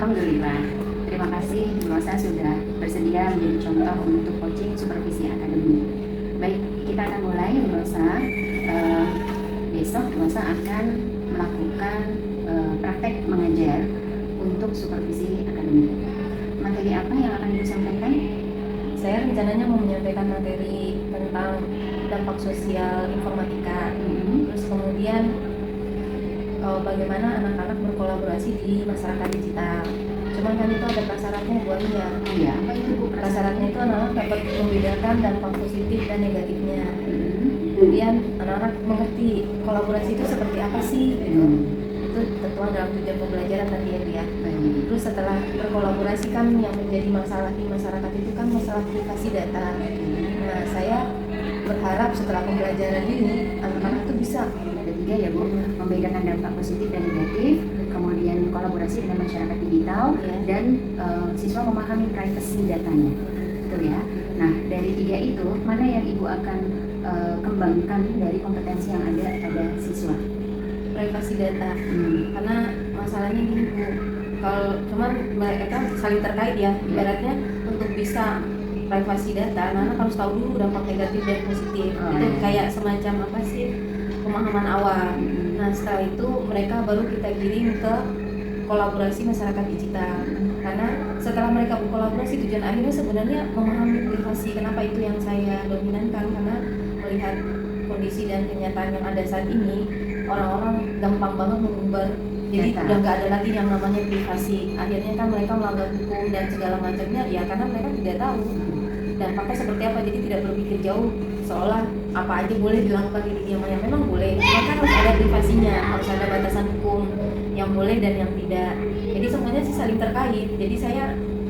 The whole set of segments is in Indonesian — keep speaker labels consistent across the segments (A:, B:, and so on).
A: Alhamdulillah. Terima kasih Bu Rosa sudah bersedia menjadi contoh untuk coaching supervisi akademik. Baik, kita akan mulai Bu Rosa. Besok Bu Rosa akan melakukan praktek mengajar untuk supervisi akademik. Materi apa yang akan Ibu sampaikan?
B: Saya rencananya mau menyampaikan materi tentang dampak sosial informatika. Terus kemudian bagaimana anak-anak berkolaborasi di masyarakat digital. Cuman kan itu ada prasyaratnya Bu Ani ya.
A: Iya, apa itu Bu?
B: Prasyaratnya itu anak-anak dapat membedakan dampak positif dan negatifnya. Kemudian anak-anak mengerti kolaborasi itu seperti apa sih gitu. Itu ketentuan dalam tujuan pembelajaran tadi ya Bu ya. Terus setelah berkolaborasi kan yang menjadi masalah di masyarakat itu kan masalah privasi data. Nah, saya berharap setelah pembelajaran ini anak-anak tuh bisa
A: ada 3 ya Bu, membedakan dampak positif dan negatif, kemudian kolaborasi dengan masyarakat digital, dan siswa memahami privasi datanya, betul ya. Nah, dari 3 itu mana yang Ibu akan kembangkan dari kompetensi yang ada pada siswa?
B: Privasi data. Karena masalahnya gini Bu, kalau cuman mereka saling terkait ya, ibaratnya untuk bisa privasi data, anak-anak harus tahu dulu dampak negatif dan positif. Itu kayak semacam apa sih, pemahaman awal. Nah, setelah itu mereka baru kita kirim ke kolaborasi masyarakat digital. Karena setelah mereka berkolaborasi, tujuan akhirnya sebenarnya memahami privasi. Kenapa itu yang saya dominankan? Karena melihat kondisi dan kenyataan yang ada saat ini, orang-orang gampang banget mengumbar. Jadi udah nggak ada lagi yang namanya privasi. Akhirnya kan mereka melanggar hukum dan segala macamnya, ya karena mereka tidak tahu dampaknya seperti apa. Jadi tidak berpikir jauh, seolah apa aja boleh dilakukan di dunia maya. Memang boleh, cuma kan harus ada privasinya, harus ada batasan hukum yang boleh dan yang tidak. Jadi semuanya sih saling terkait. Jadi saya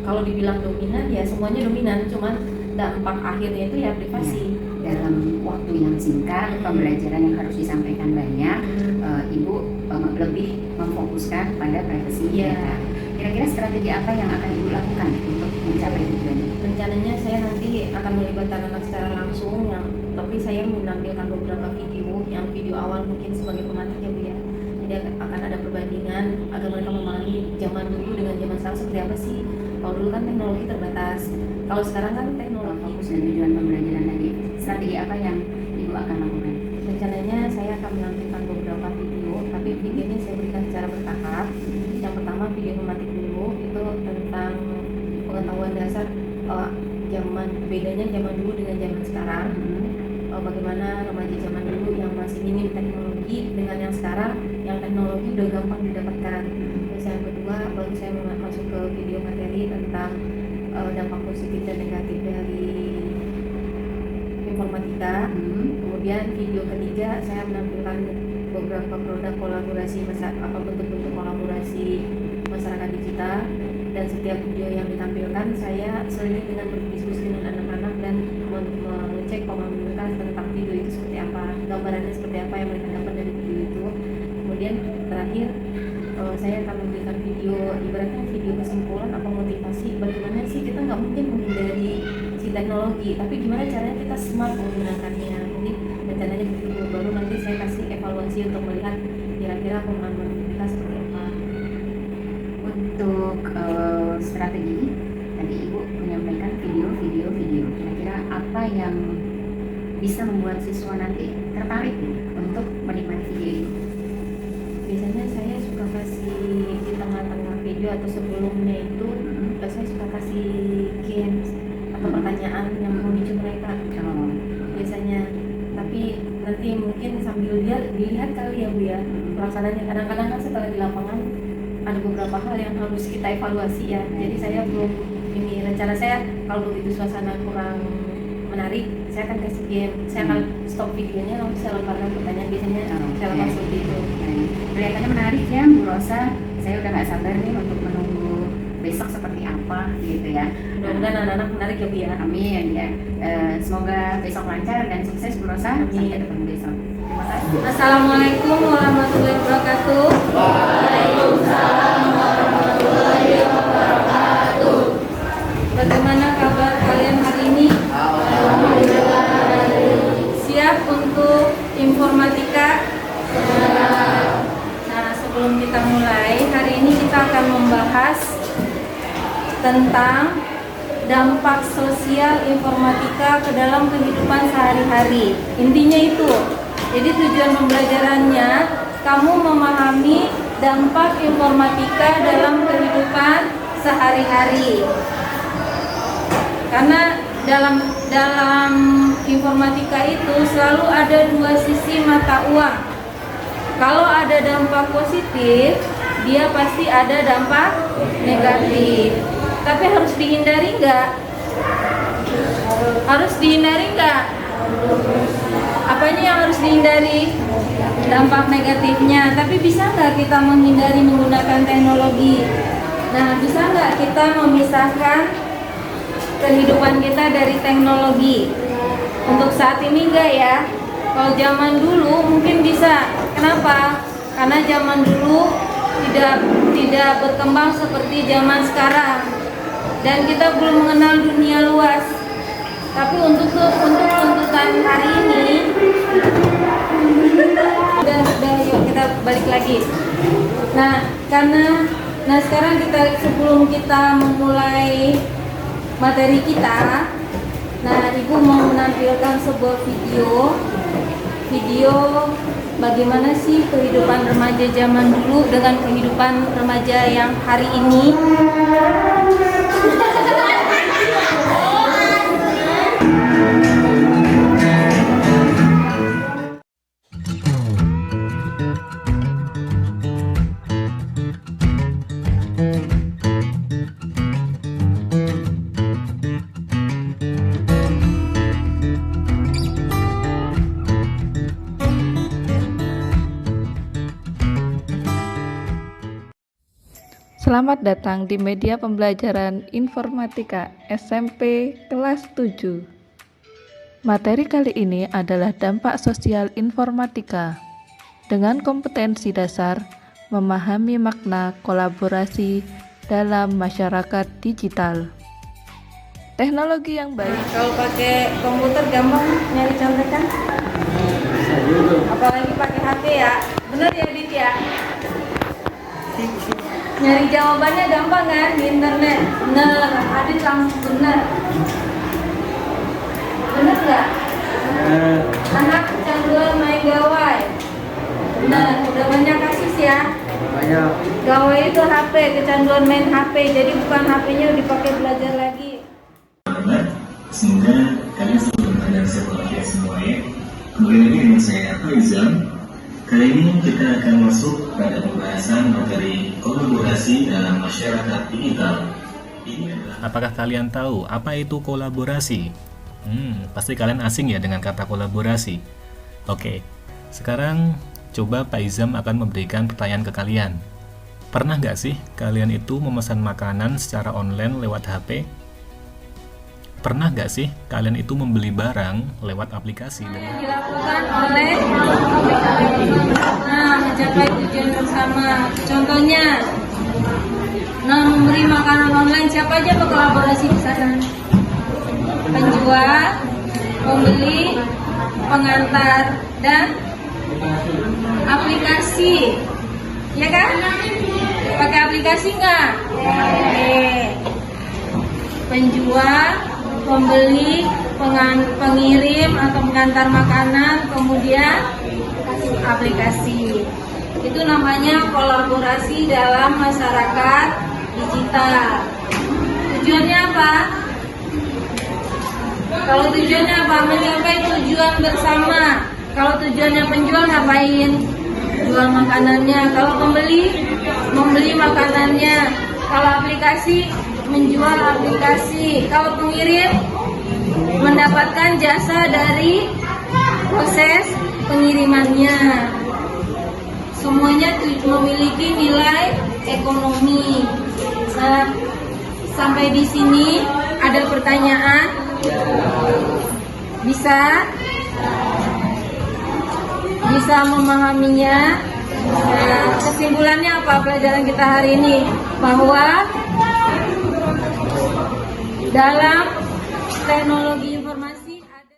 B: kalau dibilang dominan, ya semuanya dominan, cuman dampak akhirnya itu ya privasi.
A: Dalam waktu yang singkat, pembelajaran yang harus disampaikan banyak, Ibu lebih memfokuskan pada privasi data. Kira-kira strategi apa yang akan Ibu lakukan untuk mencapai tujuan?
B: Rencananya saya nanti akan melibatkan anak secara langsung, tapi saya menampilkan beberapa video, yang video awal mungkin sebagai pemantik ya Bu ya. Jadi akan ada perbandingan agar mereka memahami zaman dulu dengan zaman sekarang seperti apa sih. Kalau dulu kan teknologi terbatas, kalau sekarang kan teknologi.
A: Fokus dan tujuan pembelajaran tadi, strategi apa yang Ibu akan lakukan?
B: Rencananya saya akan menampilkan beberapa video, tapi videonya saya berikan secara bertahap. Yang pertama video pemantik dulu, itu tentang pengetahuan dasar bedanya zaman dulu dengan zaman sekarang. Bagaimana remaja zaman dulu yang masih minim teknologi dengan yang sekarang yang teknologi udah gampang didapatkan. Terus yang kedua baru saya masuk ke video materi tentang dampak positif dan negatif dari informatika. Kemudian video ketiga saya menampilkan beberapa produk kolaborasi, bentuk-bentuk kolaborasi masyarakat digital. Dan setiap video yang ditampilkan saya sering dengan berdiskusi dengan anak-anak dan mengecek pemahaman mereka tentang video itu seperti apa, gambarannya seperti apa yang mereka dapat dari video itu. Kemudian terakhir saya akan memberikan video, ibaratnya video kesimpulan atau motivasi, bagaimana sih kita nggak mungkin menghindari si teknologi, tapi gimana caranya kita smart menggunakannya. Jadi rencananya begitu, baru nanti saya kasih evaluasi untuk melihat kira-kira pemahaman kita seperti apa.
A: Untuk strategi, tadi Ibu menyampaikan video. Kira-kira apa yang bisa membuat siswa nanti tertarik untuk menikmati video itu?
B: Biasanya saya suka kasih di tengah-tengah video atau sebelumnya itu, saya suka kasih games atau pertanyaan yang memicu mereka. Biasanya, tapi nanti mungkin sambil dilihat kali ya Bu ya pelaksananya. Kadang-kadang kan setelah di lapangan ada beberapa hal yang harus kita evaluasi ya. Jadi saya belum ini, rencana saya kalau begitu suasana kurang menarik, saya akan kasih game, saya akan stop videonya lalu saya lemparkan pertanyaan. Biasanya saya lakukan seperti itu.
A: Kelihatannya menarik ya Bu Rosa. Saya udah nggak sabar nih untuk menunggu besok seperti apa gitu ya.
B: Mudah-mudahan anak-anak menarik ya Bu ya.
A: Amin ya. Semoga besok lancar dan sukses Bu Rosa. Sampai ketemu besok. Terima kasih.
B: Assalamualaikum warahmatullahi wabarakatuh.
C: Waalaikumsalam warahmatullahi wabarakatuh.
B: Bagaimana kabar kalian hari ini?
C: Alhamdulillah.
B: Siap untuk informatika? Nah, sebelum kita mulai, hari ini kita akan membahas tentang dampak sosial informatika ke dalam kehidupan sehari-hari. Intinya itu. Jadi tujuan pembelajarannya kamu memahami dampak informatika dalam kehidupan sehari-hari. Karena dalam informatika itu selalu ada dua sisi mata uang. Kalau ada dampak positif, dia pasti ada dampak negatif. Tapi harus dihindari nggak? Harus dihindari nggak? Apanya yang harus dihindari? Dampak negatifnya. Tapi bisa nggak kita menghindari menggunakan teknologi? Nah, bisa nggak kita memisahkan kehidupan kita dari teknologi? Untuk saat ini enggak ya. Kalau zaman dulu mungkin bisa. Kenapa? Karena zaman dulu tidak berkembang seperti zaman sekarang. Dan kita belum mengenal dunia luas. Tapi untuk tuntutan hari ini udah yuk kita balik lagi. Nah, sekarang sebelum kita memulai materi kita, Ibu mau menampilkan sebuah video bagaimana sih kehidupan remaja zaman dulu dengan kehidupan remaja yang hari ini.
D: Selamat datang di media pembelajaran informatika SMP kelas 7. Materi kali ini adalah dampak sosial informatika dengan kompetensi dasar memahami makna kolaborasi dalam masyarakat digital. Teknologi yang baik.
B: Kalau pakai komputer gampang nyari contekan? Apalagi pakai HP ya. Bener ya Dit ya? Nyari jawabannya gampang kan di internet. Bener, Adit langsung bener. Bener nggak? Anak kecanduan main gawai. Bener, udah banyak kasus ya.
E: Banyak.
B: Gawai itu HP, kecanduan main HP. Jadi bukan HP-nya dipakai belajar lagi.
F: Semoga kalian selalu berada sehat semua ya. Kembali lagi dengan saya Faizal. Kali ini kita akan masuk pada pembahasan materi kolaborasi dalam masyarakat digital.
G: Apakah kalian tahu apa itu kolaborasi? Pasti kalian asing ya dengan kata kolaborasi. Oke, sekarang coba Pak Izam akan memberikan pertanyaan ke kalian. Pernah nggak sih kalian itu memesan makanan secara online lewat HP? Pernah nggak sih kalian itu membeli barang lewat aplikasi?
B: Dilakukan oleh mencapai tujuan bersama. Contohnya, memberi makanan online, siapa aja berkolaborasi di sana? Penjual, pembeli, pengantar, dan aplikasi. Ya kan? Pakai aplikasi nggak? Oke. Penjual, pembeli, pengirim atau pengantar makanan, kemudian aplikasi. Itu namanya kolaborasi dalam masyarakat digital. Tujuannya apa? Kalau tujuannya apa? Mencapai tujuan bersama. Kalau tujuannya penjual ngapain? Jual makanannya. Kalau pembeli, membeli makanannya. Kalau aplikasi, menjual aplikasi. Kalau pengirim, mendapatkan jasa dari proses pengirimannya. Semuanya memiliki nilai ekonomi. Nah, sampai di sini ada pertanyaan? Bisa memahaminya? Nah, kesimpulannya apa pelajaran kita hari ini? Bahwa dalam teknologi informasi ada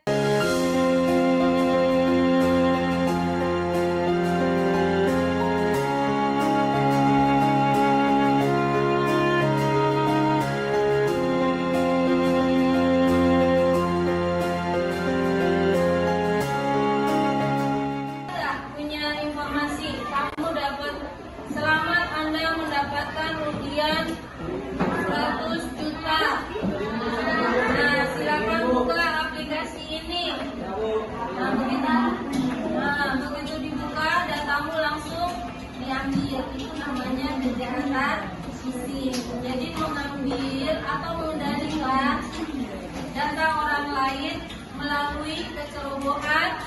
C: kejahatan phishing. Jadi mengambil atau menerima data orang lain melalui kecerobohan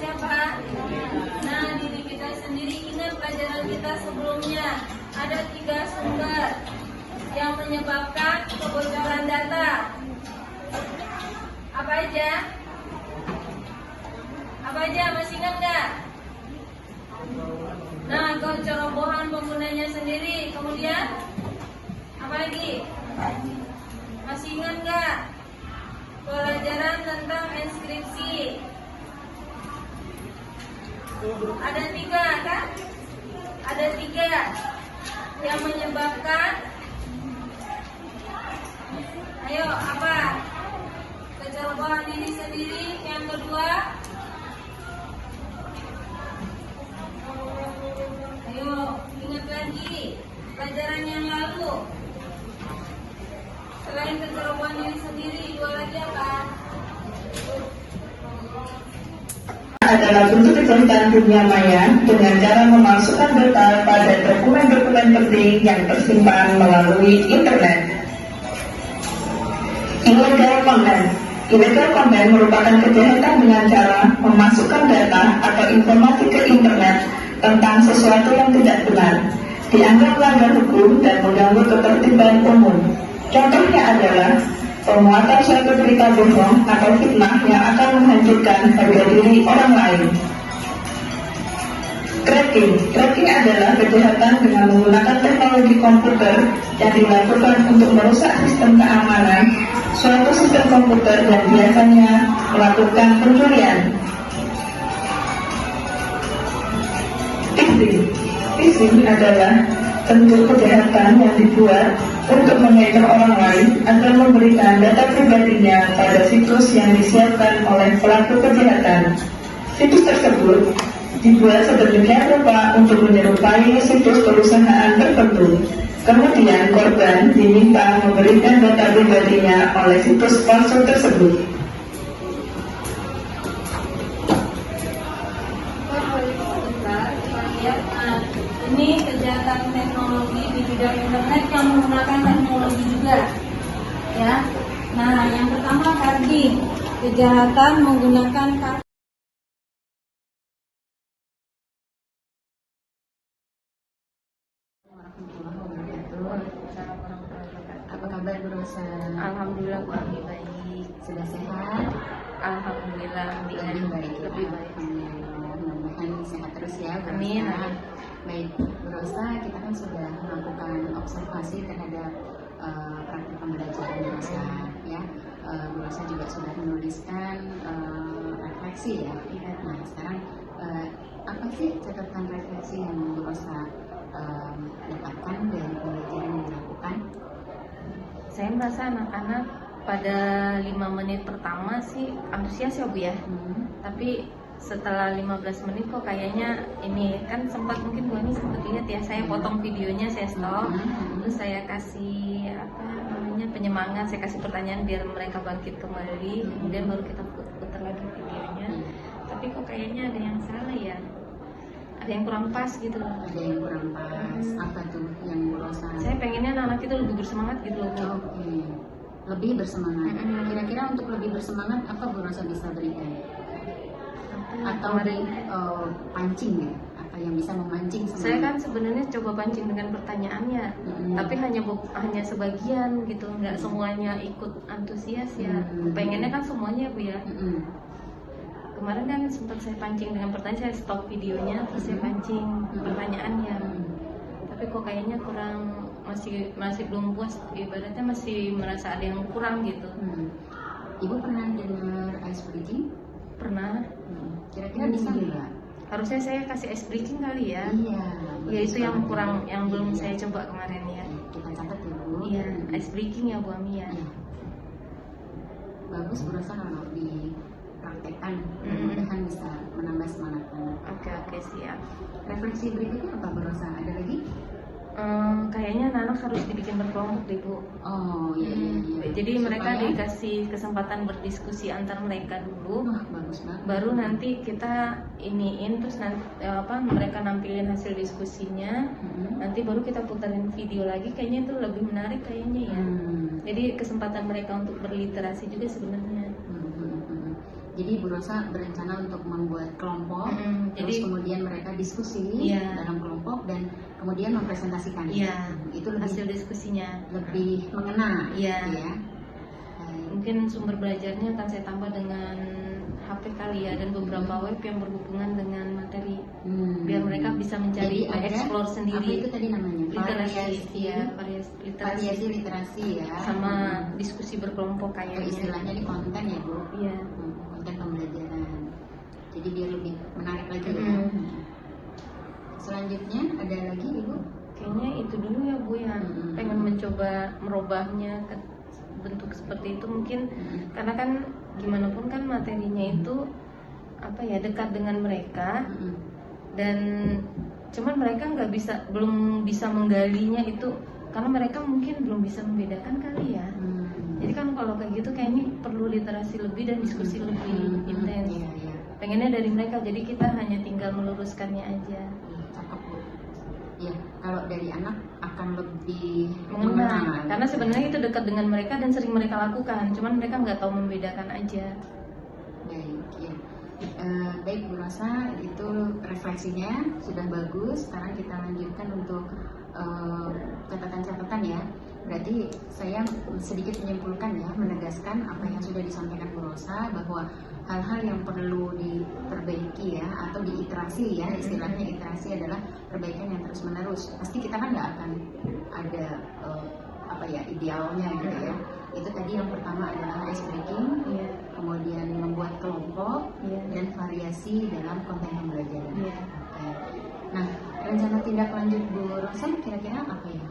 C: siapa? Nah, diri kita sendiri. Ingat pelajaran kita sebelumnya, ada 3 sumber yang menyebabkan kebocoran data. Apa aja? Masih ingat nggak? Nah, kecerobohan penggunanya sendiri. Kemudian apa lagi? Masih ingat nggak? Pelajaran tentang inskripsi. Ada 3 kan? Ada 3 yang menyebabkan. Ayo, apa? Kecerobohan diri sendiri. Yang kedua, ayo ingat lagi pelajaran yang lalu. Selain kecerobohan diri sendiri, 2 lagi apa?
E: Adalah bentuk kejahatan dunia maya dengan cara memasukkan data pada dokumen-dokumen penting yang tersimpan melalui internet. Illegal content merupakan kejahatan dengan cara memasukkan data atau informasi ke internet tentang sesuatu yang tidak benar, dianggap melanggar hukum dan mengganggu ketertiban umum. Contohnya adalah pemuatan suatu berita bohong atau fitnah yang akan menghancurkan harga diri orang lain. Cracking adalah kejahatan dengan menggunakan teknologi komputer yang dilakukan untuk merusak sistem keamanan suatu sistem komputer dan biasanya melakukan pencurian. Phishing adalah bentuk kejahatan yang dibuat untuk mengejar orang lain agar memberikan data pribadinya pada situs yang disiapkan oleh pelaku kejahatan. Situs tersebut dibuat sedemikian rupa untuk menyerupai situs perusahaan tertentu. Kemudian korban diminta memberikan data pribadinya oleh situs palsu tersebut.
C: Ini kejahatan teknologi di bidang internet yang menggunakan teknologi juga, ya. Nah, yang pertama carding, kejahatan menggunakan kartu.
A: Apa kabar Bu Rosa?
B: Alhamdulillah lebih baik.
A: Sudah sehat?
B: Alhamdulillah
A: Lebih baik.
B: lebih baik.
A: Mudah-mudahan sehat terus ya Bu Rosa.
B: Amin.
A: Baik Bu Rosa, kita kan sudah melakukan observasi terhadap praktik pembelajaran Bu Rosa, ya. Bu Rosa juga sudah menuliskan refleksi ya. Nah sekarang apa sih catatan refleksi yang Bu Rosa dapatkan dari pembelajaran yang dilakukan?
B: Saya merasa anak-anak pada 5 menit pertama sih antusias ya Bu ya. Tapi setelah 15 menit kok kayaknya ini kan sempat mungkin Bu Ani sempat lihat ya, saya potong videonya, saya stop, terus saya kasih apa namanya penyemangat, saya kasih pertanyaan biar mereka bangkit kembali, kemudian baru kita putar lagi videonya. Tapi kok kayaknya ada yang salah ya, ada yang kurang pas gitu loh.
A: Ada yang kurang pas. Apa tuh yang Bu Rosa?
B: Saya pengennya anak-anak itu lebih bersemangat gitu loh Bu.
A: Oke. Lebih bersemangat. Kira-kira untuk lebih bersemangat apa Bu Rosa bisa berikan? Atau pancing ya? Apa yang bisa memancing semangat?
B: Saya kan sebenarnya coba pancing dengan pertanyaannya, tapi hanya sebagian gitu, nggak semuanya ikut antusias ya. Pengennya kan semuanya Bu ya. Kemarin kan sempat saya pancing dengan pertanyaan, saya stop videonya terus saya pancing pertanyaannya. Tapi kok kayaknya kurang, masih belum puas, ibaratnya masih merasa ada yang kurang gitu.
A: Ibu pernah dengar ice breaking?
B: Pernah.
A: Kira-kira bisa nggak?
B: Harusnya saya kasih ice breaking kali ya.
A: Iya.
B: Ya itu yang kurang, yang belum saya coba kemarin ya.
A: Kita catat ya Bu.
B: Iya, ice breaking ya Bu Ami ya.
A: Iya. Bagus Bu Rosa kalau dipraktekkan, mudah-mudahan bisa menambah semangat anak.
B: Oke siap.
A: Refleksi berikutnya apa Bu Rosa? Ada lagi?
B: Kayaknya anak-anak harus dibikin berkelompok deh Bu.
A: Oh iya.
B: Jadi mereka
A: Supaya-
B: dikasih kesempatan berdiskusi antar mereka dulu.
A: Wah, bagus banget.
B: Baru nanti kita iniin, terus nanti mereka nampilin hasil diskusinya. Nanti baru kita puterin video lagi. Kayaknya itu lebih menarik kayaknya ya. Jadi kesempatan mereka untuk berliterasi juga sebenarnya.
A: Jadi Bu Rosa berencana untuk membuat kelompok, terus
B: jadi-
A: kemudian mereka diskusi
B: Iya.
A: dalam kelompok dan kemudian mempresentasikan.
B: Iya.
A: Itu
B: Hasil
A: lebih
B: diskusinya.
A: lebih mengena.
B: Iya.
A: Ya. Baik.
B: Mungkin sumber belajarnya akan saya tambah dengan HP kali ya, dan beberapa web yang berhubungan dengan materi, biar mereka bisa mencari,
A: Jadi ada
B: explore
A: apa
B: sendiri.
A: itu tadi namanya?
B: Literasi, ya, variasi
A: Variasi literasi ya.
B: sama diskusi berkelompok
A: Atau
B: kayaknya.
A: istilahnya di konten ya Bu.
B: Iya.
A: Konten pembelajaran. Jadi biar lebih menarik lagi ya.
B: Mm.
A: Selanjutnya ada lagi Ibu?
B: Kayaknya itu dulu ya Bu yang pengen mencoba merubahnya ke bentuk seperti itu mungkin karena kan gimana pun kan materinya itu apa ya, dekat dengan mereka dan cuman mereka belum bisa menggalinya itu karena mereka mungkin belum bisa membedakan kali ya. Jadi kan kalau kayak gitu kayaknya perlu literasi lebih dan diskusi lebih intens.
A: Iya.
B: Pengennya dari mereka, jadi kita hanya tinggal meluruskannya aja.
A: Cakep Bu. Ya, kalau dari anak akan lebih
B: Mengenal, karena sebenarnya itu dekat dengan mereka dan sering mereka lakukan, cuman mereka nggak tahu membedakan aja.
A: Baik, ya. Baik Bu Rosa, itu refleksinya sudah bagus. Sekarang kita lanjutkan untuk catatan-catatan ya. Berarti saya sedikit menyimpulkan ya, menegaskan apa yang sudah disampaikan Bu Rosa bahwa hal-hal yang perlu diperbaiki ya atau diiterasi ya, istilahnya iterasi adalah perbaikan yang terus menerus. Pasti kita kan nggak akan ada idealnya gitu ya. Itu tadi yang pertama adalah ice breaking, kemudian membuat kelompok dan variasi dalam konten pembelajaran. Oke. Nah, rencana tindak lanjut Bu Rosa kira-kira apa ya?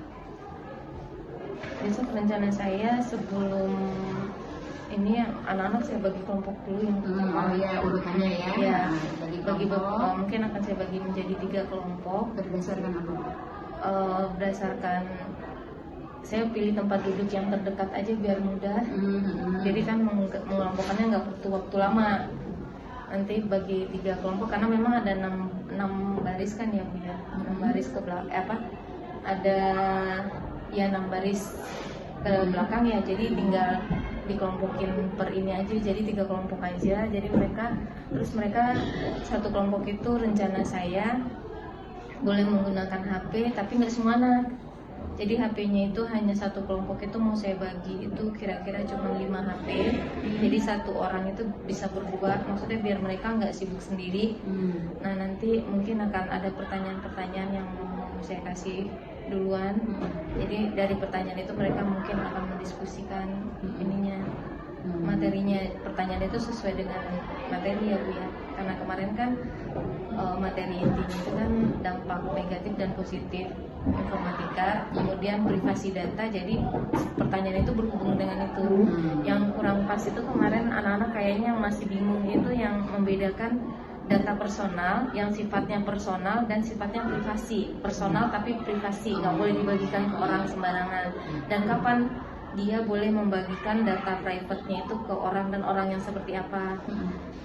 B: Besok rencana saya sebelum ini anak-anak saya bagi kelompok dulu yang pertama.
A: Oh ya, urutannya ya.
B: Ya,
A: Bagi kelompok.
B: mungkin akan saya bagi menjadi 3 kelompok
A: Berdasarkan apa?
B: berdasarkan saya pilih tempat duduk yang terdekat aja biar mudah. Jadi kan mengelompokkannya nggak butuh waktu lama. Nanti bagi 3 kelompok karena memang ada 6 baris kan ya Bu ya. 6 baris ke belakang ada ya 6 baris ke belakang ya, jadi tinggal dikelompokin per ini aja, jadi 3 kelompok aja. Jadi mereka satu kelompok itu rencana saya boleh menggunakan HP tapi nggak semua anak. Jadi HP-nya itu hanya satu kelompok itu mau saya bagi itu kira-kira cuma 5 HP. Jadi satu orang itu bisa berdua, maksudnya biar mereka nggak sibuk sendiri. Nah nanti mungkin akan ada pertanyaan-pertanyaan yang mau saya kasih duluan. Jadi dari pertanyaan itu mereka mungkin akan mendiskusikan ininya, materinya. Pertanyaan itu sesuai dengan materi ya Bu ya. Karena kemarin kan materi intinya itu kan dampak negatif dan positif informatika, kemudian privasi data. Jadi pertanyaan itu berhubungan dengan itu. Yang kurang pas itu kemarin anak-anak kayaknya masih bingung itu yang membedakan data personal yang sifatnya personal dan sifatnya privasi. Personal tapi privasi, nggak boleh dibagikan ke orang sembarangan. Dan kapan dia boleh membagikan data private-nya itu ke orang dan orang yang seperti apa.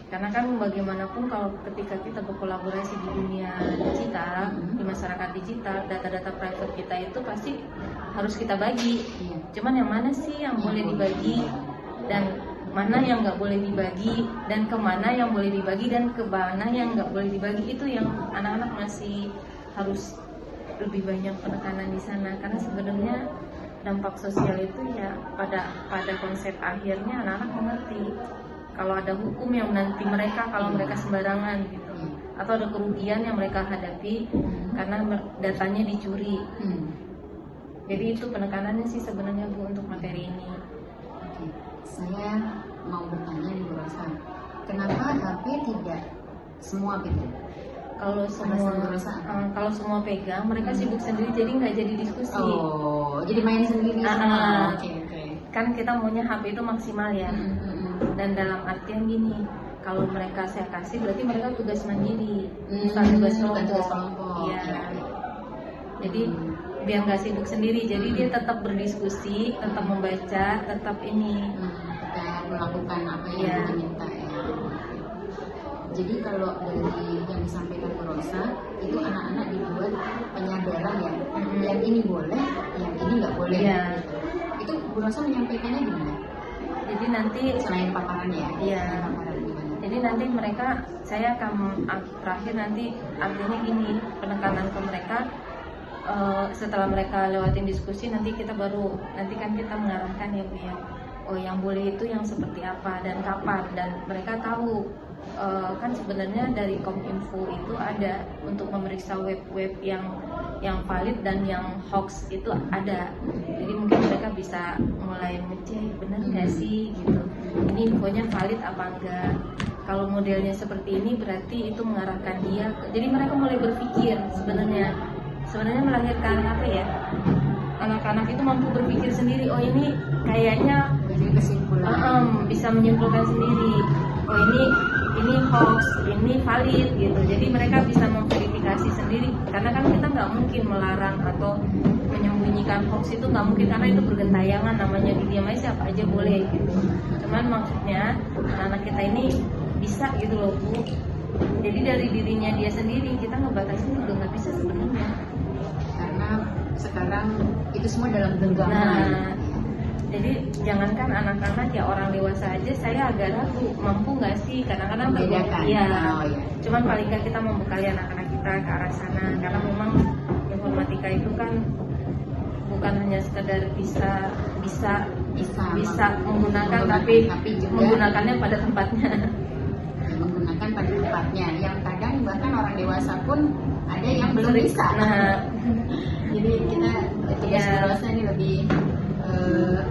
B: Karena kan bagaimanapun kalau ketika kita berkolaborasi di dunia digital, di masyarakat digital, data-data private kita itu pasti harus kita bagi. Cuman yang mana sih yang boleh dibagi dan mana yang nggak boleh dibagi, dan kemana yang boleh dibagi dan ke mana yang nggak boleh dibagi, itu yang anak-anak masih harus lebih banyak penekanan di sana. Karena sebenarnya dampak sosial itu ya pada konsep akhirnya anak-anak mengerti kalau ada hukum yang menanti mereka kalau mereka sembarangan gitu, atau ada kerugian yang mereka hadapi karena datanya dicuri. Jadi itu penekanannya sih sebenarnya Bu untuk materi ini.
A: Oke, saya mau bertanya nih Bu Rosa, kenapa HP tidak semua pegang?
B: Kalau semua pegang, mereka sibuk sendiri, jadi nggak jadi diskusi.
A: Oh, jadi main sendiri semua. Oke.
B: Kan kita maunya HP itu maksimal ya. Dan dalam artian gini, kalau mereka saya kasih berarti mereka tugas mandiri, bukan tugas kelompok. Iya. Jadi biar nggak sibuk sendiri. Jadi dia tetap berdiskusi, tetap membaca, tetap ini.
A: Tetap melakukan apa yang
B: Iya.
A: diminta ya. Jadi kalau dari yang disampaikan Bu Rosa itu anak-anak dibuat penyadaran ya, yang ini boleh, yang ini nggak boleh.
B: Iya.
A: Itu Bu Rosa menyampaikannya gimana?
B: Jadi nanti
A: Selain paparan ya?
B: Iya.
A: Selain paparan gimana?
B: Jadi nanti mereka, saya akan terakhir nanti artinya gini, penekanan ke mereka setelah mereka lewatin diskusi nanti kita baru, nanti kan kita mengarahkan ya Bu ya, oh yang boleh itu yang seperti apa dan kapan, dan mereka tahu kan sebenarnya dari Kominfo itu ada untuk memeriksa web-web yang valid dan yang hoax itu ada. Jadi mungkin mereka bisa mulai ngecek benar nggak sih gitu, ini infonya valid apa enggak. Kalau modelnya seperti ini berarti itu mengarahkan dia. Jadi mereka mulai berpikir sebenarnya melahirkan apa ya? Anak-anak itu mampu berpikir sendiri. Oh ini kayaknya
A: Jadi kesimpulan.
B: bisa menyimpulkan sendiri. Oh ini hoax, ini valid gitu. Jadi mereka bisa memverifikasi sendiri. Karena kan kita nggak mungkin melarang atau menyembunyikan hoax itu nggak mungkin, karena itu bergentayangan, namanya di diam aja siapa aja boleh gitu. Cuman maksudnya anak kita ini bisa gitu loh Bu. Jadi dari dirinya dia sendiri kita ngebatasin juga nggak bisa sebenarnya.
A: Karena sekarang itu semua dalam genggaman.
B: Nah, jadi jangankan anak-anak ya, orang dewasa aja saya agak ragu mampu nggak sih kadang-kadang
A: Membedakan.
B: ya.
A: Oh, iya.
B: Cuman paling nggak kita membekali anak-anak kita ke arah sana, karena memang informatika itu kan bukan hanya sekedar bisa menggunakan, tapi
A: juga
B: menggunakannya pada tempatnya.
A: menggunakan pada tempatnya. Yang kadang bahkan orang dewasa pun ada yang belum bisa.
B: Nah,
A: Jadi kita tugas
B: Iya.
A: Bu Rosa ini lebih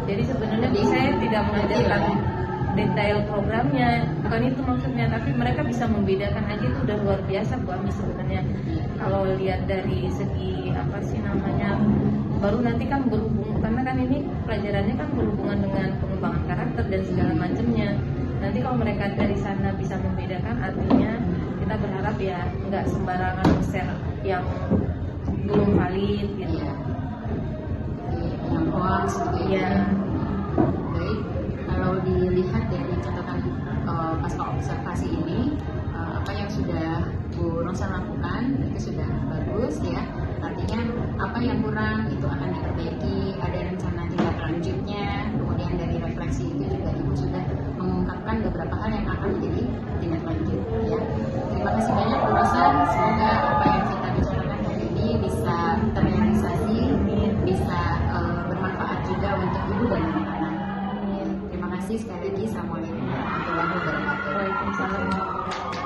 B: jadi sebenarnya saya tidak mengajarkan detail programnya, bukan itu maksudnya, tapi mereka bisa membedakan aja, itu udah luar biasa Bu Ami sebenarnya. Kalau lihat dari segi apa sih namanya, baru nanti kan berhubung, karena kan ini pelajarannya kan berhubungan dengan pengembangan karakter dan segala macamnya. Nanti kalau mereka dari sana bisa membedakan, artinya kita berharap ya nggak sembarangan share yang belum valid gitu.
A: Iya. Yang hoax gitu ya.
B: Iya.
A: Baik, kalau dilihat dari catatan pasca observasi ini, apa yang sudah Bu Rosa lakukan itu sudah bagus ya. Artinya apa yang kurang itu akan diperbaiki, ada rencana tindak lanjutnya. Kemudian dari refleksi itu juga Ibu sudah mengungkapkan beberapa hal yang akan menjadi tindak lanjut ya. Terima kasih banyak Bu Rosa, semoga apa yang kita bicarakan hari ini bisa terrealisasi, bisa bermanfaat juga untuk Ibu dan anak-anak. Terima kasih sekali lagi. Assalamualaikum warahmatullahi wabarakatuh.
B: Waalaikumsalam.